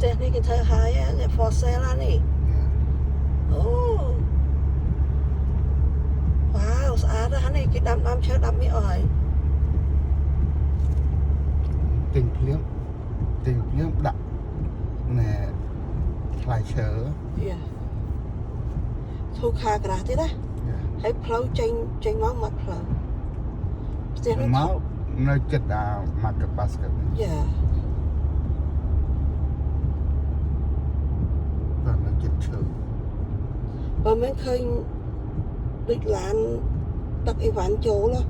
ផ្ទះនេះគេធ្វើហើយគេ for sale ណានេះអូវ៉ាវស្អាតណាស់នេះគេដាំឈើដាំនេះអស់ហើយ ទិញភ្លាមដាក់ណែផ្លែឈើ យ៉ាធូរខាក្រាស់ទៀតណាហើយផ្លូវចេញមកផ្លូវផ្ទះនេះ មកនៅចិត្តអា market basket យ៉ា បាទនៅចិត្តឈើ បើមិនឃើញដូចឡានដឹកអីវ៉ាន់ចូលហ៎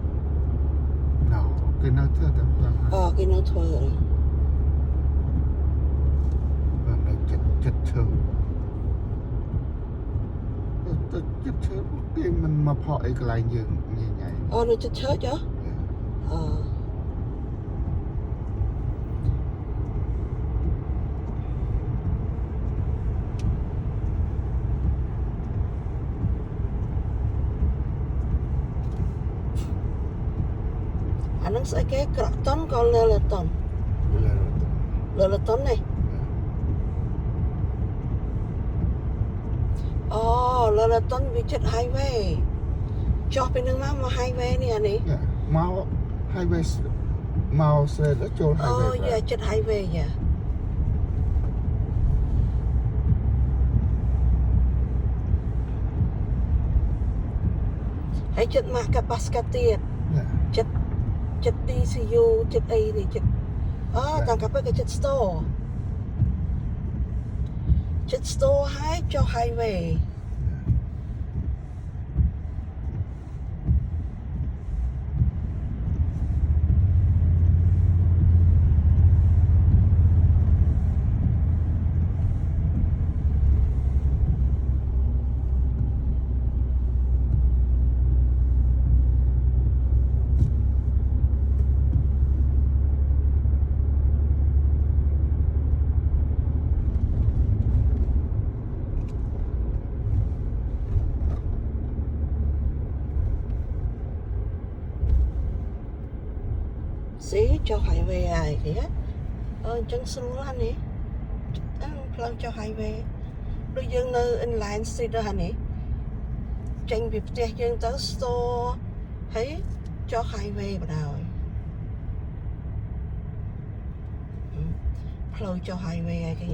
ណ៎គេនៅធ្វើតែបាទ អូគេនៅធ្វើ នៅចិត្តឈើទៅចិត្តឈើគេមិនមកផកអីកន្លែងយើងញ៉ៃ អូនៅចិត្តឈើចុះអូអានឹងស្អីគេក្រក់តុនក៏លើលតុនលើលតុននេះអូលើលតុនវាចិត្ត highway ចុះពីនឹងមក highway នេះអានេះ មក highway មកស្រីទៅចូល អូ highway យ៉ាចិត្ត highway យ៉ាហើយចិត្ត market basket ទៀតចិត្ត DCU ចិត្តអីនេះចិត្តអូតាំងកាប់ក៏ចិត្ត store ចិត្ត store ហើយចុះ highway ស៊ីចុះ highway ហើយគេអញ្ចឹងស្រួលហ្នឹងនេះផ្លូវចុះ highway ដូចយើងនៅ inline street ហ្នឹងនេះចេញពីផ្ទះយើងទៅ store ហើយចុះ highway បណ្ដោយផ្លូវចុះ highway ហើយគេ